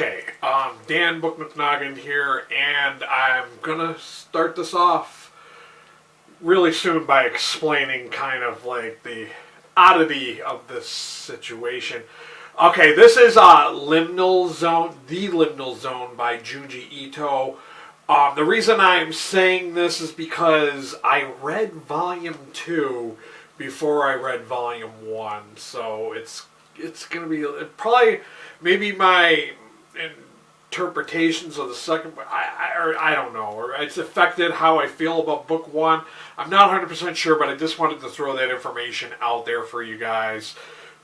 Okay, Dan Book McNoggin here, and I'm gonna start this off really soon by explaining kind of like the oddity of this situation. Okay, this is Liminal Zone, The Liminal Zone by Junji Ito. The reason I'm saying this is because I read Volume 2 before I read Volume 1, so it's going to be probably maybe my interpretations of the second book, I don't know, or it's affected how I feel about book 1. I'm not 100% sure, but I just wanted to throw that information out there for you guys,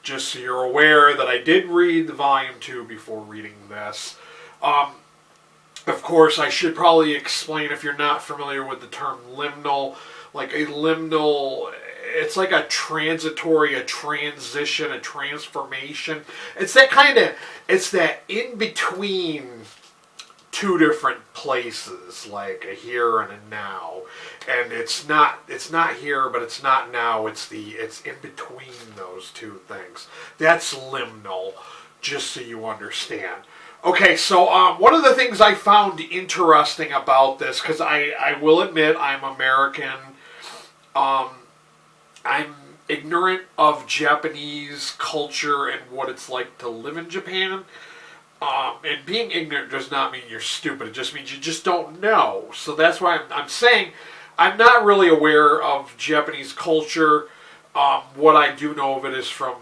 just so you're aware that I did read the Volume 2 before reading this. Of course, I should probably explain, if you're not familiar with the term liminal, like a liminal, it's like a transitory, a transition, a transformation. It's that in between two different places, like a here and a now. And it's not here, but it's not now. It's in between those two things. That's liminal, just so you understand. Okay, so one of the things I found interesting about this, because I will admit I'm American, I'm ignorant of Japanese culture and what it's like to live in Japan. And being ignorant does not mean you're stupid. It just means you just don't know. So that's why I'm saying I'm not really aware of Japanese culture. What I do know of it is from,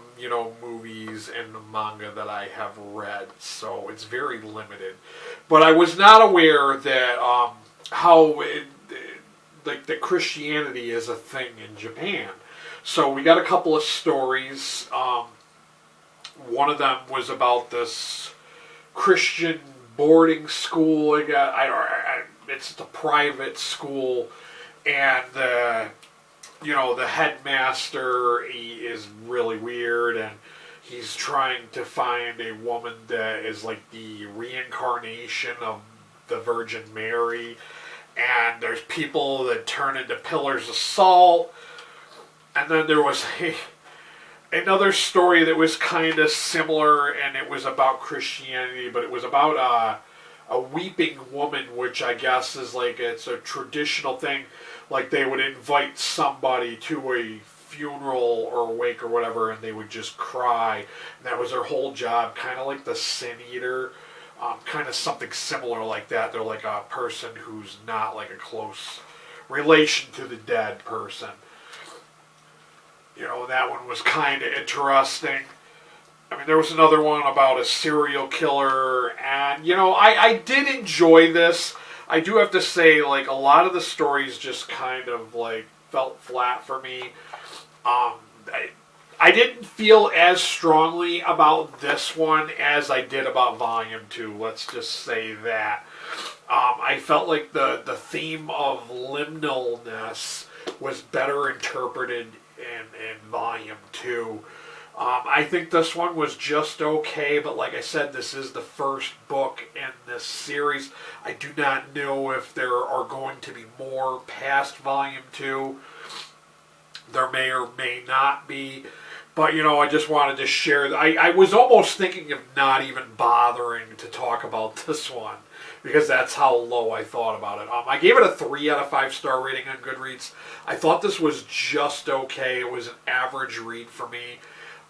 movies and the manga that I have read. So it's very limited. But I was not aware that that Christianity is a thing in Japan. So we got a couple of stories. One of them was about this Christian boarding school. It's a private school, and the headmaster, he is really weird, and he's trying to find a woman that is like the reincarnation of the Virgin Mary, and there's people that turn into pillars of salt. And then there was another story that was kind of similar, and it was about Christianity, but it was about a weeping woman, which I guess is like, it's a traditional thing. Like they would invite somebody to a funeral or wake or whatever, and they would just cry. And that was their whole job, kind of like the Sin Eater, kind of something similar like that. They're like a person who's not like a close relation to the dead person. That one was kind of interesting. I mean, there was another one about a serial killer, and, I did enjoy this. I do have to say, like, a lot of the stories just kind of, like, felt flat for me. I didn't feel as strongly about this one as I did about Volume 2, let's just say that. I felt like the theme of liminalness was better interpreted in Volume 2. I think this one was just okay, but like I said, this is the first book in this series. I do not know if there are going to be more past Volume 2. There may or may not be. But, I just wanted to share. I was almost thinking of not even bothering to talk about this one, because that's how low I thought about it. I gave it a 3 out of 5 star rating on Goodreads. I thought this was just okay. It was an average read for me.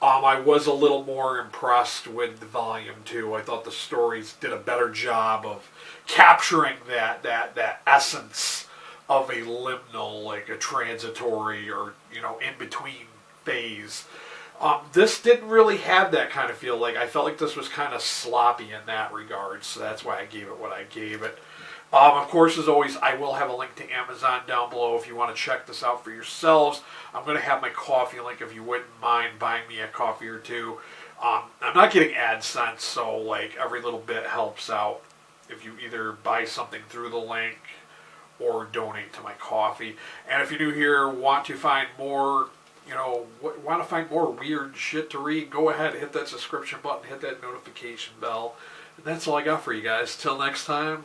I was a little more impressed with Volume 2. I thought the stories did a better job of capturing that essence of a liminal, like a transitory or, in-between phase. This didn't really have that kind of feel. Like, I felt like this was kind of sloppy in that regard, so that's why I gave it what I gave it. Of course, as always, I will have a link to Amazon down below if you want to check this out for yourselves. I'm going to have my coffee link if you wouldn't mind buying me a coffee or two. I'm not getting AdSense, so like every little bit helps out if you either buy something through the link or donate to my coffee. And if you're new here, want to find more weird shit to read, go ahead, hit that subscription button, hit that notification bell. And that's all I got for you guys. Till next time.